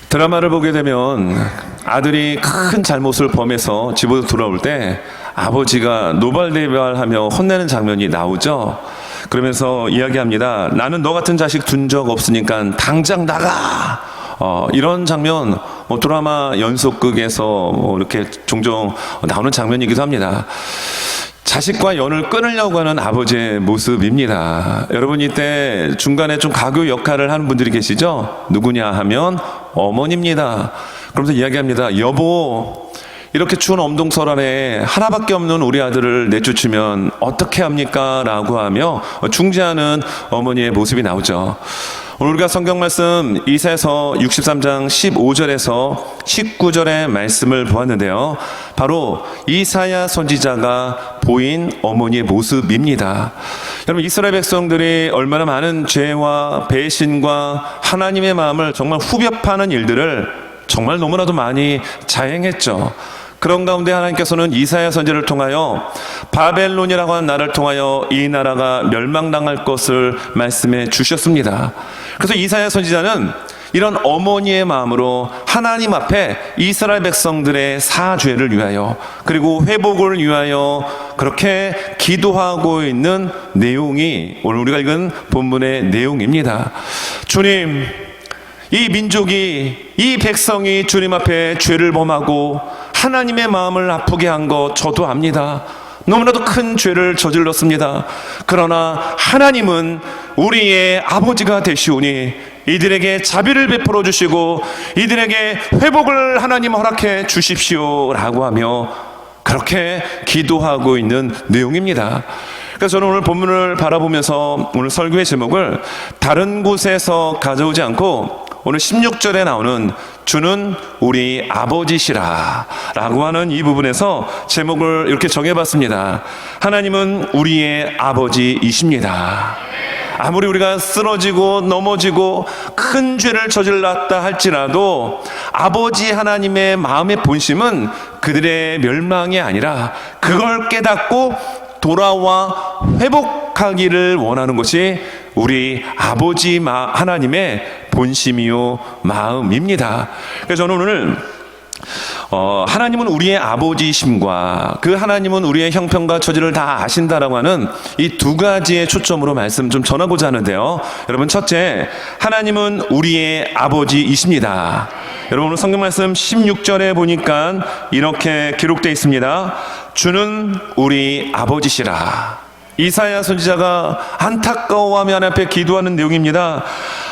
드라마를 보게 되면 아들이 큰 잘못을 범해서 집으로 돌아올 때 아버지가 노발대발하며 혼내는 장면이 나오죠. 그러면서 이야기합니다. 나는 너 같은 자식 둔 적 없으니까 당장 나가. 이런 장면 드라마 연속극에서 이렇게 종종 나오는 장면이기도 합니다. 자식과 연을 끊으려고 하는 아버지의 모습입니다. 여러분, 이때 중간에 좀 가교 역할을 하는 분들이 계시죠? 누구냐 하면 어머니입니다. 그러면서 이야기합니다. 여보, 이렇게 추운 엄동설안에 하나밖에 없는 우리 아들을 내쫓으면 어떻게 합니까? 라고 하며 중재하는 어머니의 모습이 나오죠. 오늘 우리가 성경 말씀 이사야서 63장 15절에서 19절의 말씀을 보았는데요. 바로 이사야 선지자가 보인 어머니의 모습입니다. 여러분, 이스라엘 백성들이 얼마나 많은 죄와 배신과 하나님의 마음을 정말 후벼 파는 일들을 정말 너무나도 많이 자행했죠. 그런 가운데 하나님께서는 이사야 선지자를 통하여 바벨론이라고 하는 나라를 통하여 이 나라가 멸망당할 것을 말씀해 주셨습니다. 그래서 이사야 선지자는 이런 어머니의 마음으로 하나님 앞에 이스라엘 백성들의 사죄를 위하여 그리고 회복을 위하여 그렇게 기도하고 있는 내용이 오늘 우리가 읽은 본문의 내용입니다. 주님, 이 민족이, 이 백성이 주님 앞에 죄를 범하고 하나님의 마음을 아프게 한 것 저도 압니다. 너무나도 큰 죄를 저질렀습니다. 그러나 하나님은 우리의 아버지가 되시오니 이들에게 자비를 베풀어 주시고 이들에게 회복을 하나님 허락해 주십시오 라고 하며 그렇게 기도하고 있는 내용입니다. 그래서 저는 오늘 본문을 바라보면서 오늘 설교의 제목을 다른 곳에서 가져오지 않고 오늘 16절에 나오는 주는 우리 아버지시라 라고 하는 이 부분에서 제목을 이렇게 정해봤습니다. 하나님은 우리의 아버지이십니다. 아무리 우리가 쓰러지고 넘어지고 큰 죄를 저질렀다 할지라도 아버지 하나님의 마음의 본심은 그들의 멸망이 아니라 그걸 깨닫고 돌아와 회복하기를 원하는 것이 우리 아버지 하나님의 본심이요 마음입니다. 그래서 저는 오늘 하나님은 우리의 아버지이심과 그 하나님은 우리의 형편과 처지를 다 아신다라고 하는 이 두 가지의 초점으로 말씀 좀 전하고자 하는데요. 여러분, 첫째, 하나님은 우리의 아버지이십니다. 여러분, 오늘 성경 말씀 16절에 보니까 이렇게 기록되어 있습니다. 주는 우리 아버지시라. 이사야 선지자가 안타까워하며 하나님 앞에 기도하는 내용입니다.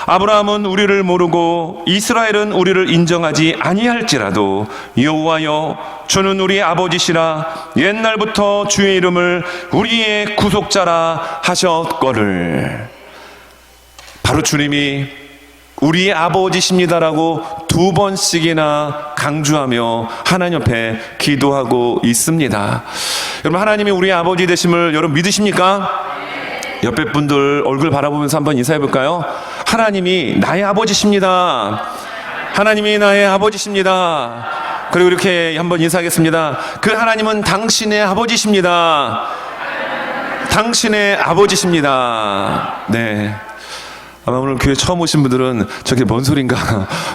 아브라함은 우리를 모르고 이스라엘은 우리를 인정하지 아니할지라도 여호와여, 주는 우리 아버지시라. 옛날부터 주의 이름을 우리의 구속자라 하셨거늘. 바로 주님이 우리의 아버지십니다라고 두 번씩이나 강조하며 하나님 앞에 기도하고 있습니다. 여러분, 하나님이 우리의 아버지 되심을 여러분 믿으십니까? 옆에 분들 얼굴 바라보면서 한번 인사해 볼까요? 하나님이 나의 아버지십니다. 하나님이 나의 아버지십니다. 그리고 이렇게 한번 인사하겠습니다. 그 하나님은 당신의 아버지십니다. 당신의 아버지십니다. 네. 아마 오늘 교회 처음 오신 분들은 저게 뭔 소린가,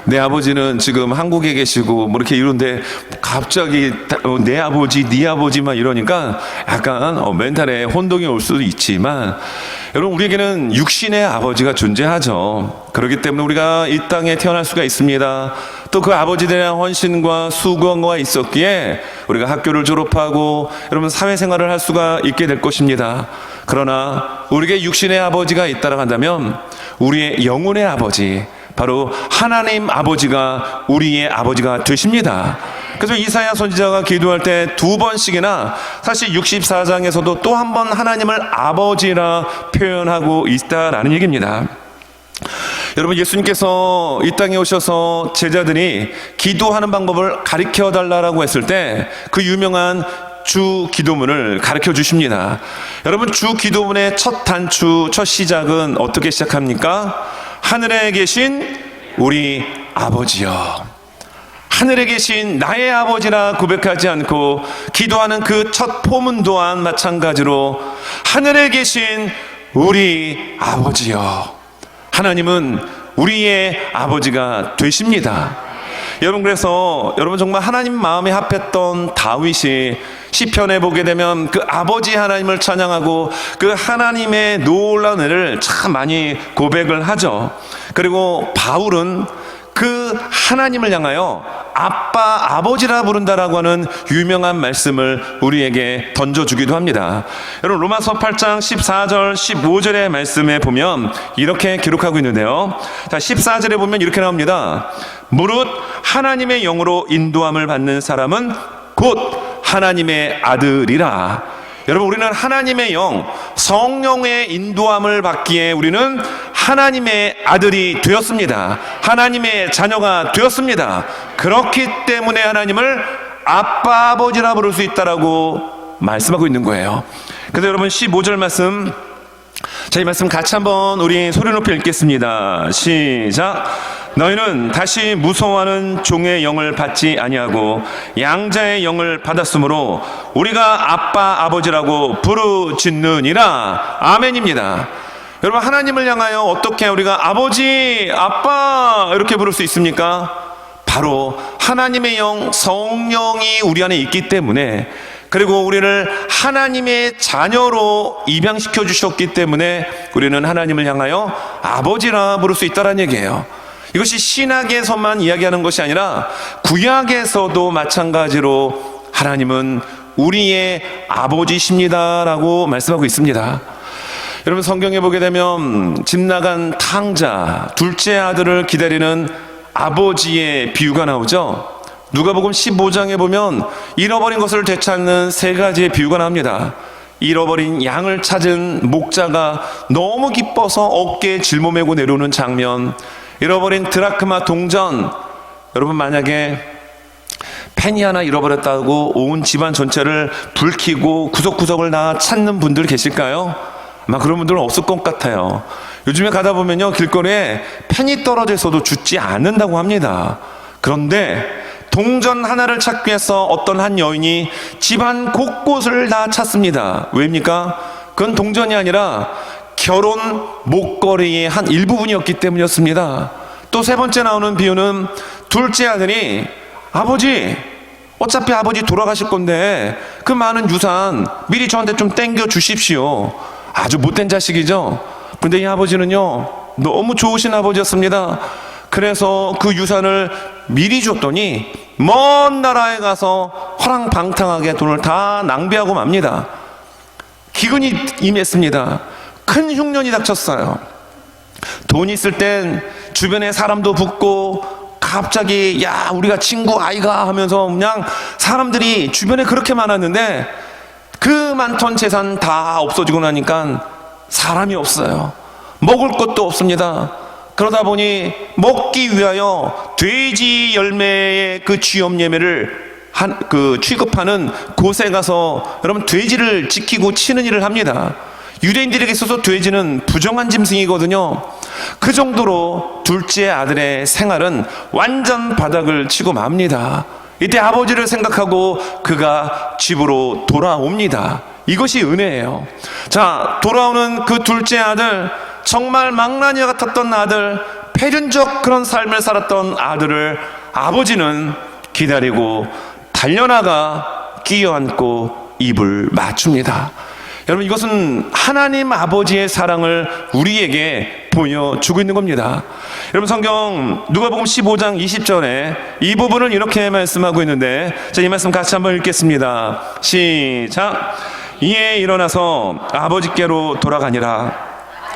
내 아버지는 지금 한국에 계시고 뭐 이렇게 이런데 갑자기 내 아버지, 네 아버지 막 이러니까 약간 멘탈에 혼동이 올 수도 있지만, 여러분, 우리에게는 육신의 아버지가 존재하죠. 그렇기 때문에 우리가 이 땅에 태어날 수가 있습니다. 또 그 아버지에 대한 헌신과 수고가 있었기에 우리가 학교를 졸업하고 여러분 사회생활을 할 수가 있게 될 것입니다. 그러나 우리에게 육신의 아버지가 있다고 한다면 우리의 영혼의 아버지, 바로 하나님 아버지가 우리의 아버지가 되십니다. 그래서 이사야 선지자가 기도할 때 두 번씩이나 사실 64장에서도 또 한 번 하나님을 아버지라 표현하고 있다라는 얘기입니다. 여러분, 예수님께서 이 땅에 오셔서 제자들이 기도하는 방법을 가르쳐 달라고 했을 때 그 유명한 주 기도문을 가르쳐 주십니다. 여러분, 주 기도문의 첫 단추, 첫 시작은 어떻게 시작합니까? 하늘에 계신 우리 아버지여. 하늘에 계신 나의 아버지라 고백하지 않고 기도하는 그 첫 포문 또한 마찬가지로 하늘에 계신 우리 아버지여. 하나님은 우리의 아버지가 되십니다. 여러분, 그래서 여러분 정말 하나님 마음에 합했던 다윗이 시편에 보게 되면 그 아버지 하나님을 찬양하고 그 하나님의 놀라운 은혜를 참 많이 고백을 하죠. 그리고 바울은 그 하나님을 향하여 아빠, 아버지라 부른다라고 하는 유명한 말씀을 우리에게 던져주기도 합니다. 여러분, 로마서 8장 14절 15절의 말씀에 보면 이렇게 기록하고 있는데요. 자, 14절에 보면 이렇게 나옵니다. 무릇 하나님의 영으로 인도함을 받는 사람은 곧 하나님의 아들이라. 여러분, 우리는 하나님의 영, 성령의 인도함을 받기에 우리는 하나님의 아들이 되었습니다. 하나님의 자녀가 되었습니다. 그렇기 때문에 하나님을 아빠, 아버지라 부를 수 있다라고 말씀하고 있는 거예요. 그래서 여러분, 15절 말씀, 자, 이 말씀 같이 한번 우리 소리 높이 읽겠습니다. 시작. 너희는 다시 무서워하는 종의 영을 받지 아니하고 양자의 영을 받았으므로 우리가 아빠, 아버지라고 부르짖느니라. 아멘입니다. 여러분, 하나님을 향하여 어떻게 우리가 아버지, 아빠 이렇게 부를 수 있습니까? 바로 하나님의 영, 성령이 우리 안에 있기 때문에, 그리고 우리를 하나님의 자녀로 입양시켜 주셨기 때문에 우리는 하나님을 향하여 아버지라 부를 수 있다는 얘기예요. 이것이 신약에서만 이야기하는 것이 아니라 구약에서도 마찬가지로 하나님은 우리의 아버지십니다라고 말씀하고 있습니다. 여러분, 성경에 보게 되면 집 나간 탕자, 둘째 아들을 기다리는 아버지의 비유가 나오죠. 누가복음 15장에 보면 잃어버린 것을 되찾는 세 가지의 비유가 나옵니다. 잃어버린 양을 찾은 목자가 너무 기뻐서 어깨에 짊어매고 내려오는 장면, 잃어버린 드라크마 동전. 여러분, 만약에 펜이 하나 잃어버렸다고 온 집안 전체를 불 켜고 구석구석을 다 찾는 분들 계실까요? 아마 그런 분들은 없을 것 같아요. 요즘에 가다 보면요, 길거리에 펜이 떨어져 있어도 죽지 않는다고 합니다. 그런데 동전 하나를 찾기 위해서 어떤 한 여인이 집안 곳곳을 다 찾습니다. 왜입니까? 그건 동전이 아니라 결혼 목걸이의 한 일부분이었기 때문이었습니다. 또 세 번째 나오는 비유는 둘째 아들이 아버지, 어차피 아버지 돌아가실 건데 그 많은 유산 미리 저한테 좀 땡겨 주십시오. 아주 못된 자식이죠. 근데 이 아버지는요, 너무 좋으신 아버지였습니다. 그래서 그 유산을 미리 줬더니 먼 나라에 가서 허랑방탕하게 돈을 다 낭비하고 맙니다. 기근이 임했습니다. 큰 흉년이 닥쳤어요. 돈 있을 땐 주변에 사람도 붙고 갑자기 야, 우리가 친구 아이가 하면서 그냥 사람들이 주변에 그렇게 많았는데 그 많던 재산 다 없어지고 나니까 사람이 없어요. 먹을 것도 없습니다. 그러다 보니 먹기 위하여 돼지 열매의 그 취업 예매를 취급하는 곳에 가서 여러분 돼지를 지키고 치는 일을 합니다. 유대인들에게 있어서 돼지는 부정한 짐승이거든요. 그 정도로 둘째 아들의 생활은 완전 바닥을 치고 맙니다. 이때 아버지를 생각하고 그가 집으로 돌아옵니다. 이것이 은혜예요. 자, 돌아오는 그 둘째 아들, 정말 망나니 같았던 아들, 패륜적 그런 삶을 살았던 아들을 아버지는 기다리고 달려나가 끼어안고 입을 맞춥니다. 여러분, 이것은 하나님 아버지의 사랑을 우리에게 보여주고 있는 겁니다. 여러분, 성경 누가복음 15장 20절에 이 부분을 이렇게 말씀하고 있는데, 자, 이 말씀 같이 한번 읽겠습니다. 시작. 이에 일어나서 아버지께로 돌아가니라.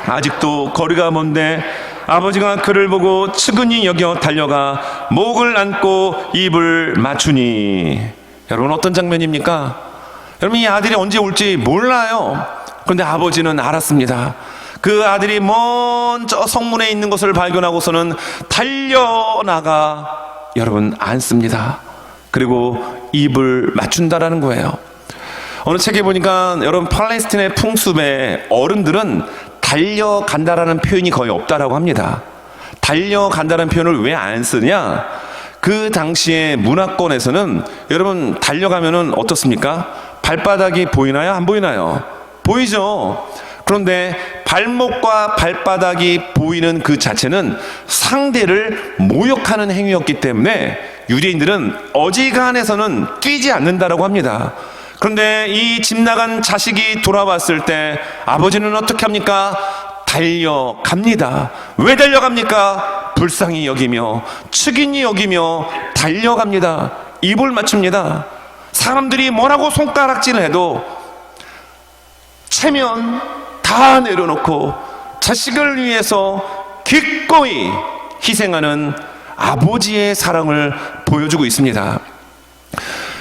아직도 거리가 먼데 아버지가 그를 보고 측은히 여겨 달려가 목을 안고 입을 맞추니. 여러분, 어떤 장면입니까? 여러분, 이 아들이 언제 올지 몰라요. 그런데 아버지는 알았습니다. 그 아들이 먼저 성문에 있는 것을 발견하고서는 달려나가 여러분 앉습니다. 그리고 입을 맞춘다라는 거예요. 어느 책에 보니까 여러분, 팔레스틴의 풍습에 어른들은 달려간다라는 표현이 거의 없다라고 합니다. 달려간다는 표현을 왜 안 쓰냐? 그 당시에 문화권에서는 여러분 달려가면은 어떻습니까? 발바닥이 보이나요? 안 보이나요? 보이죠? 그런데 발목과 발바닥이 보이는 그 자체는 상대를 모욕하는 행위였기 때문에 유대인들은 어지간해서는 뛰지 않는다라고 합니다. 그런데 이 집 나간 자식이 돌아왔을 때 아버지는 어떻게 합니까? 달려갑니다. 왜 달려갑니까? 불쌍히 여기며 측은히 여기며 달려갑니다. 입을 맞춥니다. 사람들이 뭐라고 손가락질을 해도 체면 다 내려놓고 자식을 위해서 기꺼이 희생하는 아버지의 사랑을 보여주고 있습니다.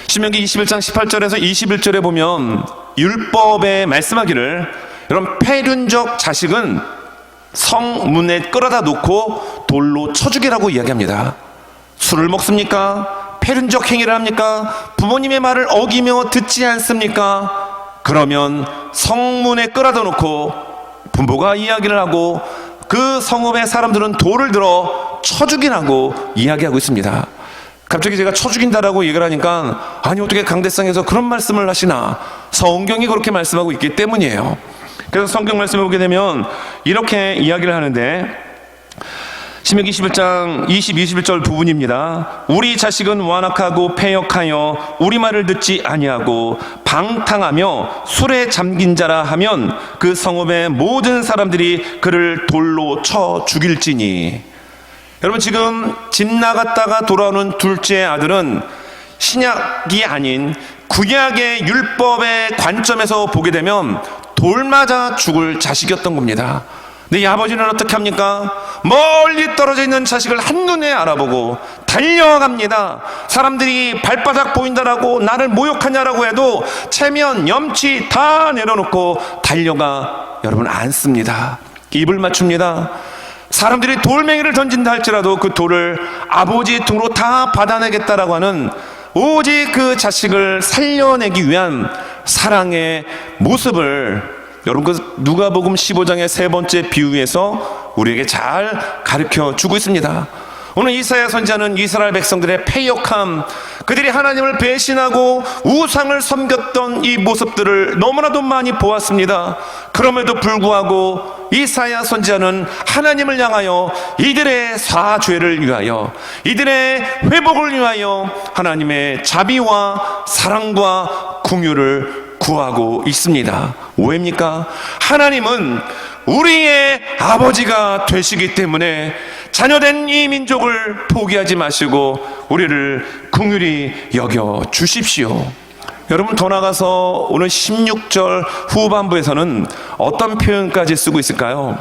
신명기 21장 18절에서 21절에 보면 율법에 말씀하기를, 여러분, 폐륜적 자식은 성문에 끌어다 놓고 돌로 쳐 죽이라고 이야기합니다. 술을 먹습니까? 폐륜적 행위를 합니까? 부모님의 말을 어기며 듣지 않습니까? 그러면 성문에 끌어다 놓고 부모가 이야기를 하고 그 성읍의 사람들은 돌을 들어 쳐 죽이라고 이야기하고 있습니다. 갑자기 제가 쳐 죽인다라고 얘기를 하니까, 아니 어떻게 강대상에서 그런 말씀을 하시나? 성경이 그렇게 말씀하고 있기 때문이에요. 그래서 성경 말씀을 보게 되면 이렇게 이야기를 하는데, 신명기 21장 20, 21절 부분입니다. 우리 자식은 완악하고 패역하여 우리 말을 듣지 아니하고 방탕하며 술에 잠긴 자라 하면 그 성읍의 모든 사람들이 그를 돌로 쳐 죽일지니. 여러분, 지금 집 나갔다가 돌아오는 둘째 아들은 신약이 아닌 구약의 율법의 관점에서 보게 되면 돌 맞아 죽을 자식이었던 겁니다. 근데 이 아버지는 어떻게 합니까? 멀리 떨어져 있는 자식을 한눈에 알아보고 달려갑니다. 사람들이 발바닥 보인다라고 나를 모욕하냐라고 해도 체면, 염치 다 내려놓고 달려가, 여러분, 앉습니다. 입을 맞춥니다. 사람들이 돌멩이를 던진다 할지라도 그 돌을 아버지의 등으로 다 받아내겠다라고 하는, 오직 그 자식을 살려내기 위한 사랑의 모습을, 여러분, 그 누가복음 15장의 세 번째 비유에서 우리에게 잘 가르쳐 주고 있습니다. 오늘 이사야 선지자는 이스라엘 백성들의 패역함, 그들이 하나님을 배신하고 우상을 섬겼던 이 모습들을 너무나도 많이 보았습니다. 그럼에도 불구하고 이사야 선지자는 하나님을 향하여 이들의 사죄를 위하여, 이들의 회복을 위하여 하나님의 자비와 사랑과 긍휼을 구하고 있습니다. 왜입니까? 하나님은 우리의 아버지가 되시기 때문에 자녀된 이 민족을 포기하지 마시고 우리를 긍휼히 여겨 주십시오. 여러분, 더 나가서 오늘 16절 후반부에서는 어떤 표현까지 쓰고 있을까요?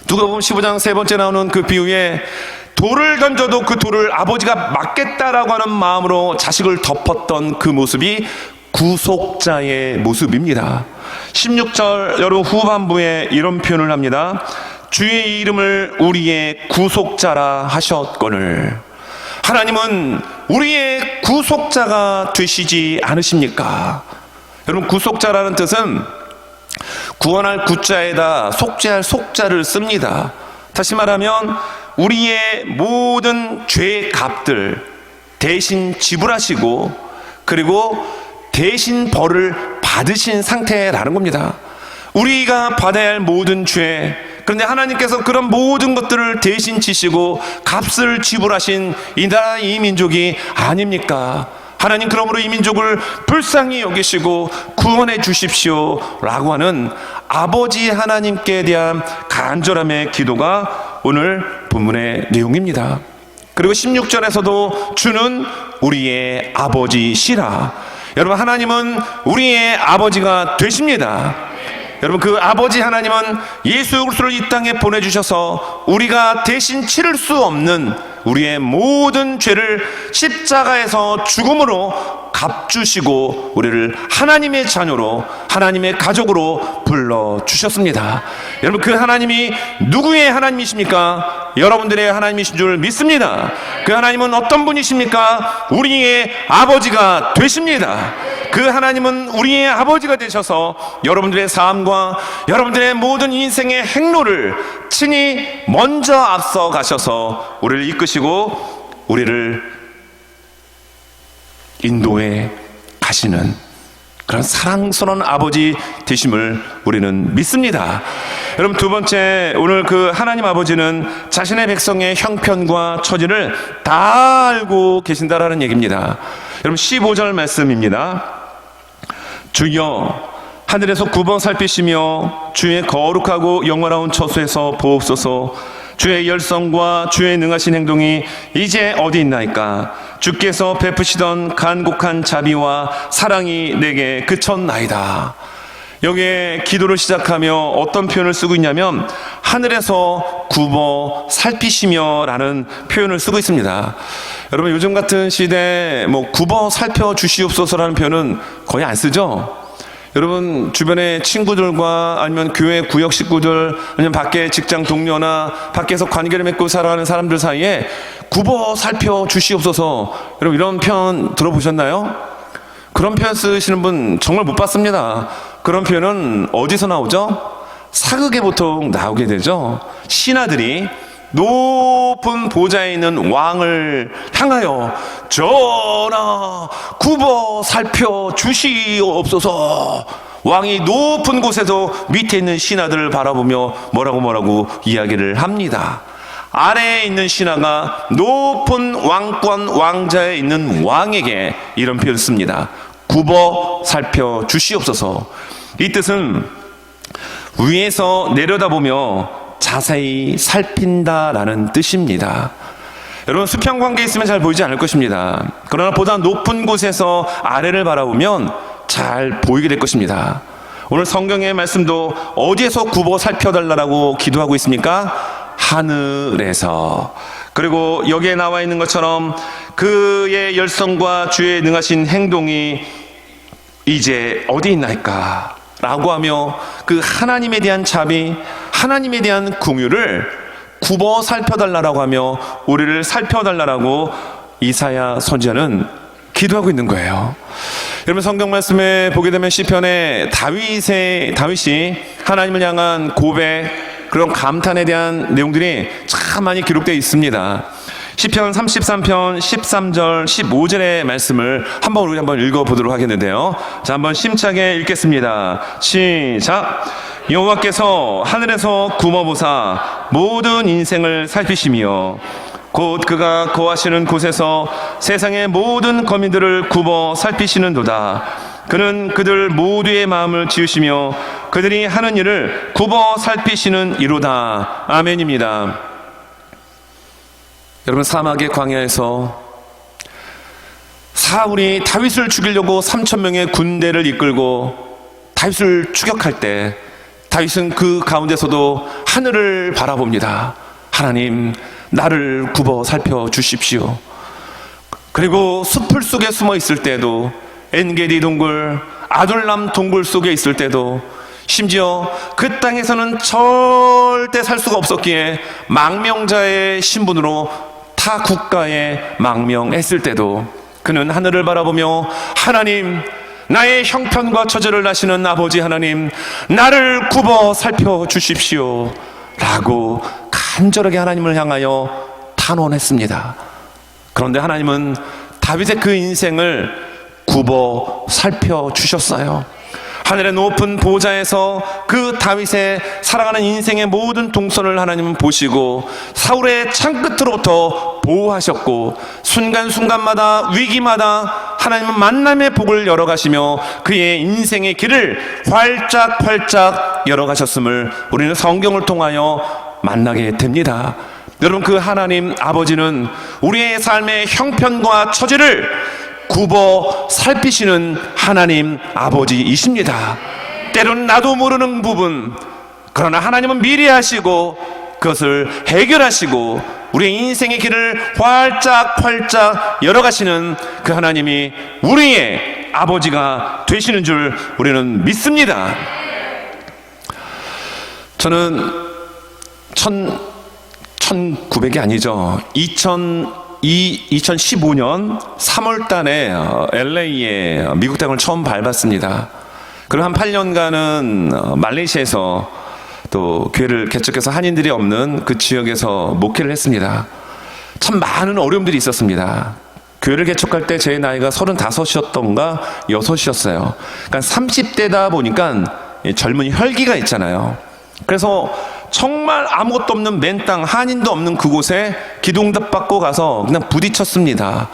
누가복음 15장 세 번째 나오는 그 비유에 돌을 던져도 그 돌을 아버지가 맞겠다라고 하는 마음으로 자식을 덮었던 그 모습이 구속자의 모습입니다. 16절 여러분 후반부에 이런 표현을 합니다. 주의 이름을 우리의 구속자라 하셨거늘. 하나님은 우리의 구속자가 되시지 않으십니까? 여러분, 구속자라는 뜻은 구원할 구자에다 속죄할 속자를 씁니다. 다시 말하면 우리의 모든 죄의 값들 대신 지불하시고, 그리고 대신 벌을 받으신 상태라는 겁니다. 우리가 받아야 할 모든 죄, 그런데 하나님께서 그런 모든 것들을 대신 지시고 값을 지불하신 이 나라, 이 민족이 아닙니까? 하나님, 그러므로 이 민족을 불쌍히 여기시고 구원해 주십시오 라고 하는 아버지 하나님께 대한 간절함의 기도가 오늘 본문의 내용입니다. 그리고 16절에서도 주는 우리의 아버지시라. 여러분, 하나님은 우리의 아버지가 되십니다. 여러분, 그 아버지 하나님은 예수 그리스도를 이 땅에 보내주셔서 우리가 대신 치를 수 없는 우리의 모든 죄를 십자가에서 죽음으로 갚주시고 우리를 하나님의 자녀로, 하나님의 가족으로 불러주셨습니다. 여러분, 그 하나님이 누구의 하나님이십니까? 여러분들의 하나님이신 줄 믿습니다. 그 하나님은 어떤 분이십니까? 우리의 아버지가 되십니다. 그 하나님은 우리의 아버지가 되셔서 여러분들의 삶과 여러분들의 모든 인생의 행로를 친히 먼저 앞서 가셔서 우리를 이끄시고 우리를 인도해 가시는 그런 사랑스러운 아버지 되심을 우리는 믿습니다. 여러분, 두 번째, 오늘 그 하나님 아버지는 자신의 백성의 형편과 처지를 다 알고 계신다라는 얘기입니다. 여러분, 15절 말씀입니다. 주여 하늘에서 굽어 살피시며 주의 거룩하고 영원하운 처소에서 보옵소서. 주의 열성과 주의 능하신 행동이 이제 어디 있나이까. 주께서 베푸시던 간곡한 자비와 사랑이 내게 그쳤나이다. 여기에 기도를 시작하며 어떤 표현을 쓰고 있냐면 하늘에서 굽어 살피시며 라는 표현을 쓰고 있습니다. 여러분, 요즘 같은 시대에 굽어 살펴 주시옵소서라는 표현은 거의 안 쓰죠. 여러분, 주변의 친구들과 아니면 교회 구역 식구들, 아니면 밖에 직장 동료나 밖에서 관계를 맺고 살아가는 사람들 사이에 굽어 살펴 주시옵소서, 여러분 이런 표현 들어보셨나요? 그런 표현 쓰시는 분 정말 못 봤습니다. 그런 표현은 어디서 나오죠? 사극에 보통 나오게 되죠. 신하들이 높은 보좌에 있는 왕을 향하여 전하 굽어 살펴 주시옵소서. 왕이 높은 곳에서 밑에 있는 신하들을 바라보며 뭐라고 이야기를 합니다. 아래에 있는 신하가 높은 왕권 왕자에 있는 왕에게 이런 표현을 씁니다. 굽어 살펴 주시옵소서. 이 뜻은 위에서 내려다보며 자세히 살핀다라는 뜻입니다. 여러분, 수평 관계에 있으면 잘 보이지 않을 것입니다. 그러나 보다 높은 곳에서 아래를 바라보면 잘 보이게 될 것입니다. 오늘 성경의 말씀도 어디에서 굽어 살펴달라고 기도하고 있습니까? 하늘에서. 그리고 여기에 나와 있는 것처럼 그의 열성과 주의 능하신 행동이 이제 어디 있나이까 라고 하며 그 하나님에 대한 자비, 하나님에 대한 긍휼을 굽어 살펴달라고 하며 우리를 살펴달라고 이사야 선지자는 기도하고 있는 거예요. 여러분, 성경 말씀에 보게 되면 시편에 다윗이 하나님을 향한 고백, 그런 감탄에 대한 내용들이 참 많이 기록되어 있습니다. 시편 33편 13절 15절의 말씀을 우리 한번 읽어보도록 하겠는데요. 자, 한번 심차게 읽겠습니다. 시작. 여호와께서 하늘에서 굽어보사 모든 인생을 살피시며 곧 그가 거하시는 곳에서 세상의 모든 거민들을 굽어 살피시는도다. 그는 그들 모두의 마음을 지으시며 그들이 하는 일을 굽어 살피시는 이로다. 아멘입니다. 여러분, 사막의 광야에서 사울이 다윗을 죽이려고 3,000명의 군대를 이끌고 다윗을 추격할 때 다윗은 그 가운데서도 하늘을 바라봅니다. 하나님, 나를 굽어 살펴 주십시오. 그리고 숲을 속에 숨어 있을 때도, 엔게디 동굴, 아둘람 동굴 속에 있을 때도, 심지어 그 땅에서는 절대 살 수가 없었기에 망명자의 신분으로 타 국가에 망명했을 때도 그는 하늘을 바라보며 하나님, 나의 형편과 처지를 아시는 아버지 하나님, 나를 굽어 살펴 주십시오 라고 간절하게 하나님을 향하여 탄원했습니다. 그런데 하나님은 다윗의 그 인생을 굽어 살펴 주셨어요. 하늘의 높은 보좌에서 그 다윗의 살아가는 인생의 모든 동선을 하나님은 보시고 사울의 창끝으로부터 보호하셨고, 순간순간마다 위기마다 하나님은 만남의 복을 열어가시며 그의 인생의 길을 활짝활짝 열어가셨음을 우리는 성경을 통하여 만나게 됩니다. 여러분, 그 하나님 아버지는 우리의 삶의 형편과 처지를 굽어 살피시는 하나님 아버지이십니다. 때로는 나도 모르는 부분, 그러나 하나님은 미리 하시고 그것을 해결하시고 우리의 인생의 길을 활짝활짝 열어가시는 그 하나님이 우리의 아버지가 되시는 줄 우리는 믿습니다. 저는 1900이 아니죠. 2015년 3월 달에 LA에 미국 땅을 처음 밟았습니다. 그리고 한 8년간은 말레이시아에서 또 교회를 개척해서 한인들이 없는 그 지역에서 목회를 했습니다. 참 많은 어려움들이 있었습니다. 교회를 개척할 때 제 나이가 35이었던가 6이었어요. 그러니까 30대다 보니까 젊은 혈기가 있잖아요. 그래서 정말 아무것도 없는 맨 땅, 한인도 없는 그곳에 기도응답 받고 가서 그냥 부딪혔습니다.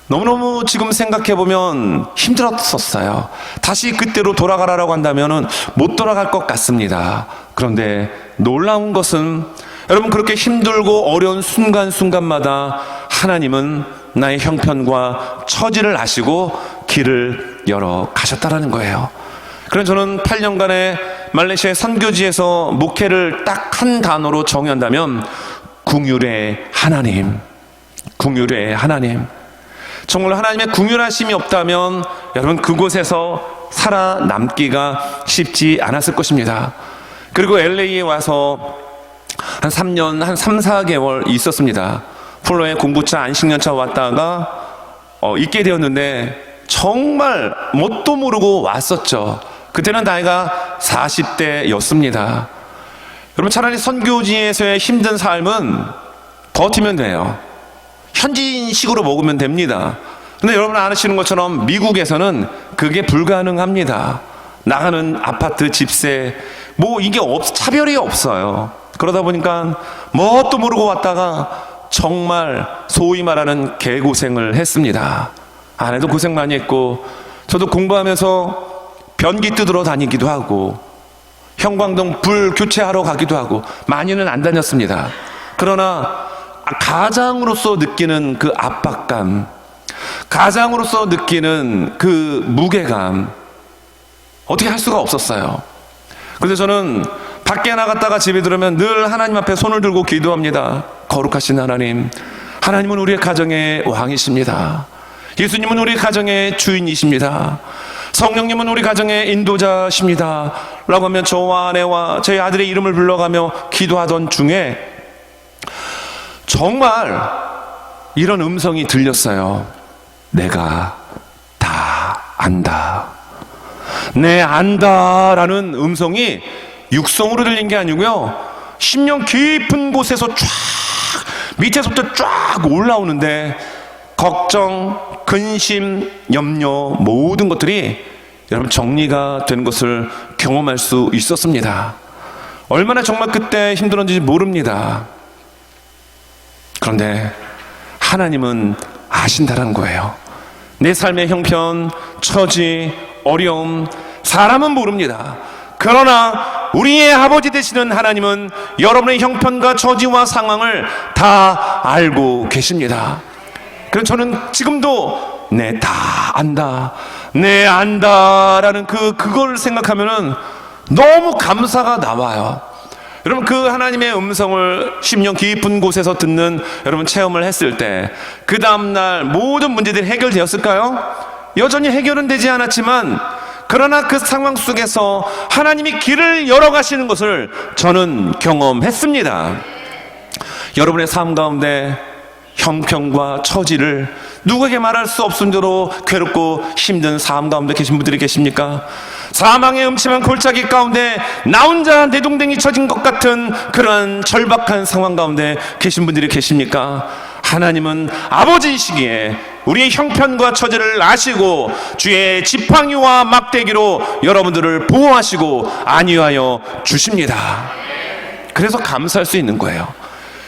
너무너무 지금 생각해보면 힘들었었어요. 다시 그때로 돌아가라고 한다면 못 돌아갈 것 같습니다. 그런데 놀라운 것은 여러분, 그렇게 힘들고 어려운 순간순간마다 하나님은 나의 형편과 처지를 아시고 길을 열어 가셨다라는 거예요. 그래서 저는 8년간의 말레이시아 선교지에서 목회를 딱 한 단어로 정의한다면 긍휼의 하나님, 긍휼의 하나님. 정말 하나님의 긍휼하심이 없다면 여러분 그곳에서 살아남기가 쉽지 않았을 것입니다. 그리고 LA에 와서 한 3년, 한 3, 4개월 있었습니다. 플로에 공부차, 안식년차 왔다가 있게 되었는데 정말 뭣도 모르고 왔었죠. 그때는 나이가 40대였습니다. 여러분, 차라리 선교지에서의 힘든 삶은 버티면 돼요. 현지인식으로 먹으면 됩니다. 근데 여러분 아시는 것처럼 미국에서는 그게 불가능합니다. 나가는 아파트, 집세, 뭐 이게 차별이 없어요. 그러다 보니까 뭣도 모르고 왔다가 정말 소위 말하는 개고생을 했습니다. 아내도 고생 많이 했고, 저도 공부하면서 변기 뜯으러 다니기도 하고, 형광등 불 교체하러 가기도 하고, 많이는 안 다녔습니다. 그러나 가장으로서 느끼는 그 압박감, 가장으로서 느끼는 그 무게감, 어떻게 할 수가 없었어요. 그래서 저는 밖에 나갔다가 집에 들어오면 늘 하나님 앞에 손을 들고 기도합니다. 거룩하신 하나님, 하나님은 우리의 가정의 왕이십니다. 예수님은 우리 가정의 주인이십니다. 성령님은 우리 가정의 인도자십니다. 라고 하면 저와 아내와 저희 아들의 이름을 불러가며 기도하던 중에 정말 이런 음성이 들렸어요. 내가 다 안다. 네, 안다라는 음성이 육성으로 들린 게 아니고요, 심령 깊은 곳에서 쫙, 밑에서부터 쫙 올라오는데 걱정, 근심, 염려, 모든 것들이 여러분 정리가 되는 것을 경험할 수 있었습니다. 얼마나 정말 그때 힘들었는지 모릅니다. 그런데 하나님은 아신다는 거예요. 내 삶의 형편, 처지, 어려움, 사람은 모릅니다. 그러나 우리의 아버지 되시는 하나님은 여러분의 형편과 처지와 상황을 다 알고 계십니다. 그래서 저는 지금도 네, 다 안다, 네, 안다라는 그걸 생각하면은 너무 감사가 나와요. 여러분, 그 하나님의 음성을 심령 깊은 곳에서 듣는 여러분 체험을 했을 때 그 다음날 모든 문제들이 해결되었을까요? 여전히 해결은 되지 않았지만, 그러나 그 상황 속에서 하나님이 길을 열어가시는 것을 저는 경험했습니다. 여러분의 삶 가운데 형편과 처지를 누구에게 말할 수 없을 정도로 괴롭고 힘든 삶 가운데 계신 분들이 계십니까? 사망의 음침한 골짜기 가운데 나 혼자 내동댕이 쳐진 것 같은 그러한 절박한 상황 가운데 계신 분들이 계십니까? 하나님은 아버지이시기에 우리의 형편과 처지를 아시고 주의 지팡이와 막대기로 여러분들을 보호하시고 안위하여 주십니다. 그래서 감사할 수 있는 거예요.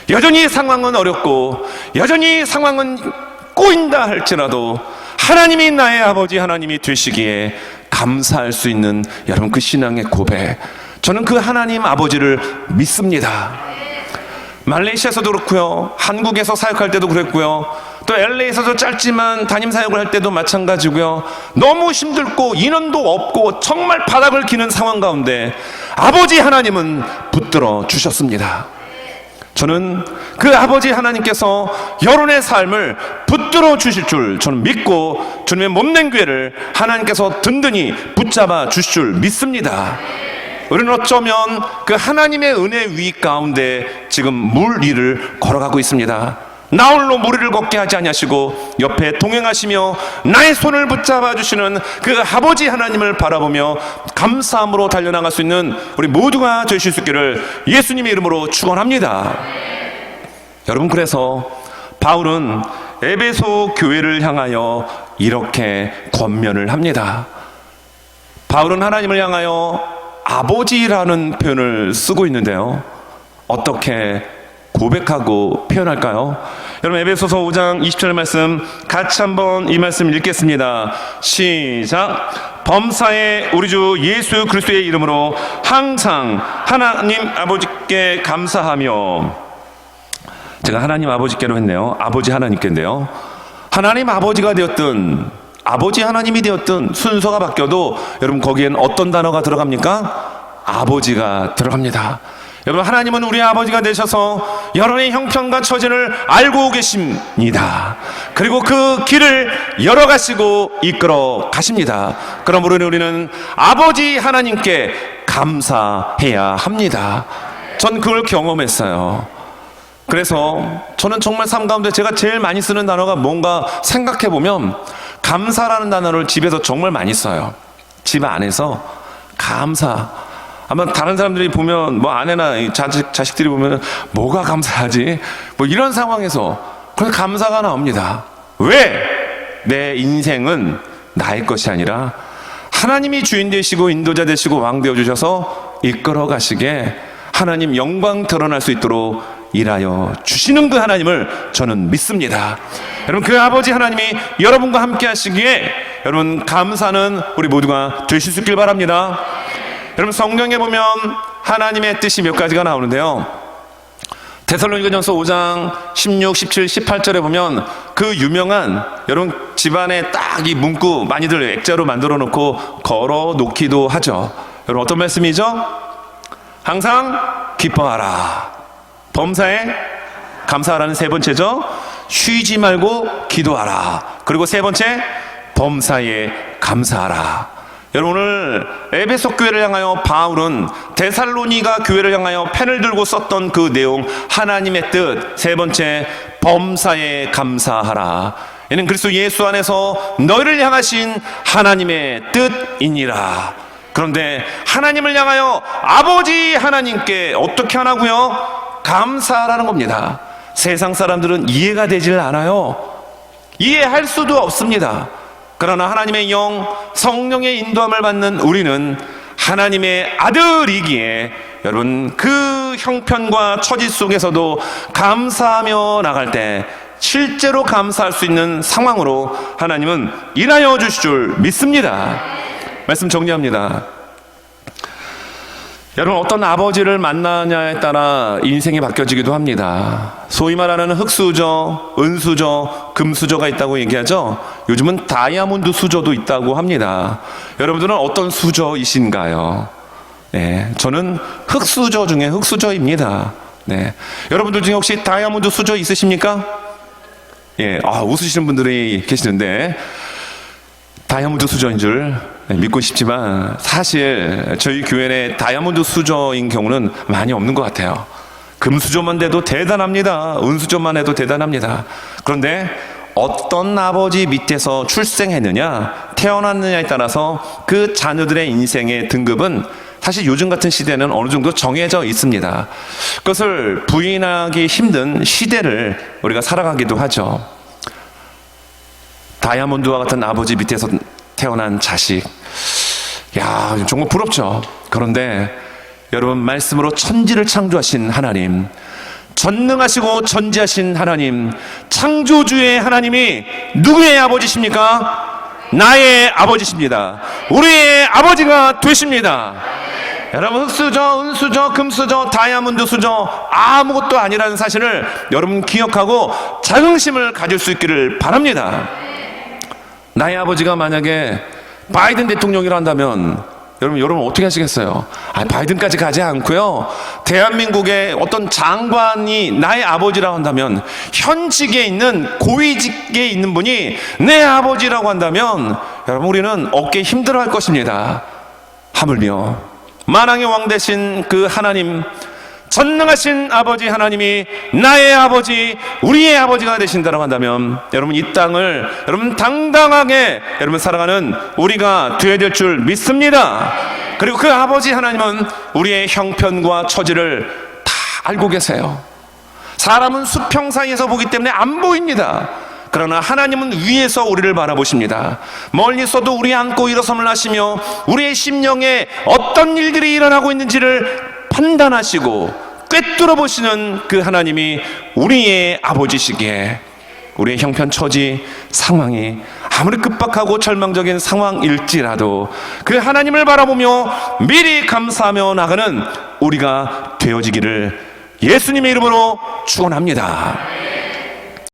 여전히 상황은 어렵고 여전히 상황은 꼬인다 할지라도 하나님이 나의 아버지 하나님이 되시기에 감사할 수 있는 여러분 그 신앙의 고백, 저는 그 하나님 아버지를 믿습니다. 말레이시아에서도 그렇고요, 한국에서 사역할 때도 그랬고요, 또 LA에서도 짧지만 담임 사역을 할 때도 마찬가지고요, 너무 힘들고 인원도 없고 정말 바닥을 기는 상황 가운데 아버지 하나님은 붙들어 주셨습니다. 저는 그 아버지 하나님께서 여러분의 삶을 붙들어 주실 줄 저는 믿고 주님의 몸된 교회를 하나님께서 든든히 붙잡아 주실 줄 믿습니다. 우리는 어쩌면 그 하나님의 은혜 위 가운데 지금 물 위를 걸어가고 있습니다. 나 홀로 무리를 걷게 하지 아니하시고 옆에 동행하시며 나의 손을 붙잡아 주시는 그 아버지 하나님을 바라보며 감사함으로 달려나갈 수 있는 우리 모두가 되실 수 있기를 예수님의 이름으로 축원합니다. 여러분, 그래서 바울은 에베소 교회를 향하여 이렇게 권면을 합니다. 바울은 하나님을 향하여 아버지라는 표현을 쓰고 있는데요. 어떻게 고백하고 표현할까요? 여러분, 에베소서 5장 20절 말씀 같이 한번 이 말씀 읽겠습니다. 시작. 범사에 우리 주 예수 그리스도의 이름으로 항상 하나님 아버지께 감사하며, 제가 하나님 아버지께로 했네요. 아버지 하나님께인데요. 하나님 아버지가 되었든 아버지 하나님이 되었든 순서가 바뀌어도 여러분 거기엔 어떤 단어가 들어갑니까? 아버지가 들어갑니다. 여러분, 하나님은 우리 아버지가 되셔서 여러분의 형편과 처지를 알고 계십니다. 그리고 그 길을 열어가시고 이끌어 가십니다. 그러므로 우리는 아버지 하나님께 감사해야 합니다. 전 그걸 경험했어요. 그래서 저는 정말 삶 가운데 제가 제일 많이 쓰는 단어가 뭔가 생각해보면 감사라는 단어를 집에서 정말 많이 써요. 집 안에서 감사. 아마 다른 사람들이 보면 뭐 아내나 자식들이 보면 뭐가 감사하지? 뭐 이런 상황에서 그래서 감사가 나옵니다. 왜? 내 인생은 나의 것이 아니라 하나님이 주인 되시고 인도자 되시고 왕 되어 주셔서 이끌어 가시게 하나님 영광 드러날 수 있도록 일하여 주시는 그 하나님을 저는 믿습니다. 여러분, 그 아버지 하나님이 여러분과 함께 하시기에 여러분 감사는 우리 모두가 되실 수 있길 바랍니다. 여러분, 성경에 보면 하나님의 뜻이 몇 가지가 나오는데요. 데살로니가전서 5장 16, 17, 18절에 보면 그 유명한, 여러분 집안에 딱 이 문구 많이들 액자로 만들어 놓고 걸어 놓기도 하죠. 여러분, 어떤 말씀이죠? 항상 기뻐하라. 범사에 감사하라는 세 번째죠. 쉬지 말고 기도하라. 그리고 세 번째, 범사에 감사하라. 여러분, 오늘 에베소 교회를 향하여 바울은 데살로니가 교회를 향하여 펜을 들고 썼던 그 내용, 하나님의 뜻, 세 번째, 범사에 감사하라. 이는 그리스도 예수 안에서 너희를 향하신 하나님의 뜻이니라. 그런데 하나님을 향하여 아버지 하나님께 어떻게 하라고요? 감사하라는 겁니다. 세상 사람들은 이해가 되질 않아요. 이해할 수도 없습니다. 그러나 하나님의 영, 성령의 인도함을 받는 우리는 하나님의 아들이기에 여러분, 그 형편과 처지 속에서도 감사하며 나갈 때 실제로 감사할 수 있는 상황으로 하나님은 일하여 주실 줄 믿습니다. 말씀 정리합니다. 여러분, 어떤 아버지를 만나냐에 따라 인생이 바뀌어지기도 합니다. 소위 말하는 흙수저, 은수저, 금수저가 있다고 얘기하죠. 요즘은 다이아몬드 수저도 있다고 합니다. 여러분들은 어떤 수저이신가요? 네, 저는 흙수저 중에 흙수저입니다. 네, 여러분들 중에 혹시 다이아몬드 수저 있으십니까? 예, 웃으시는 분들이 계시는데 다이아몬드 수저인 줄 믿고 싶지만 사실 저희 교회 내 다이아몬드 수저인 경우는 많이 없는 것 같아요. 금수저만 돼도 대단합니다. 은수저만 해도 대단합니다. 그런데 어떤 아버지 밑에서 출생했느냐, 태어났느냐에 따라서 그 자녀들의 인생의 등급은 사실 요즘 같은 시대는 어느 정도 정해져 있습니다. 그것을 부인하기 힘든 시대를 우리가 살아가기도 하죠. 다이아몬드와 같은 아버지 밑에서 태어난 자식, 야, 정말 부럽죠. 그런데 여러분, 말씀으로 천지를 창조하신 하나님, 전능하시고 전지하신 하나님, 창조주의 하나님이 누구의 아버지십니까? 나의 아버지십니다. 우리의 아버지가 되십니다. 여러분, 흙수저, 은수저, 금수저, 다이아몬드 수저 아무것도 아니라는 사실을 여러분 기억하고 자긍심을 가질 수 있기를 바랍니다. 나의 아버지가 만약에 바이든 대통령이라 한다면 여러분 어떻게 하시겠어요? 바이든까지 가지 않고요, 대한민국의 어떤 장관이 나의 아버지라고 한다면, 현직에 있는 고위직에 있는 분이 내 아버지라고 한다면 여러분, 우리는 어깨에 힘들어할 것입니다. 하물며 만왕의 왕 되신 그 하나님, 전능하신 아버지 하나님이 나의 아버지, 우리의 아버지가 되신다고 한다면 여러분, 이 땅을 여러분 당당하게 여러분 살아가는 우리가 되어야 될 줄 믿습니다. 그리고 그 아버지 하나님은 우리의 형편과 처지를 다 알고 계세요. 사람은 수평 사이에서 보기 때문에 안 보입니다. 그러나 하나님은 위에서 우리를 바라보십니다. 멀리서도 우리 안고 일어섬을 하시며 우리의 심령에 어떤 일들이 일어나고 있는지를 판단하시고 꿰뚫어 보시는 그 하나님이 우리의 아버지시기에 우리의 형편처지 상황이 아무리 급박하고 절망적인 상황일지라도 그 하나님을 바라보며 미리 감사하며 나가는 우리가 되어지기를 예수님의 이름으로 축원합니다.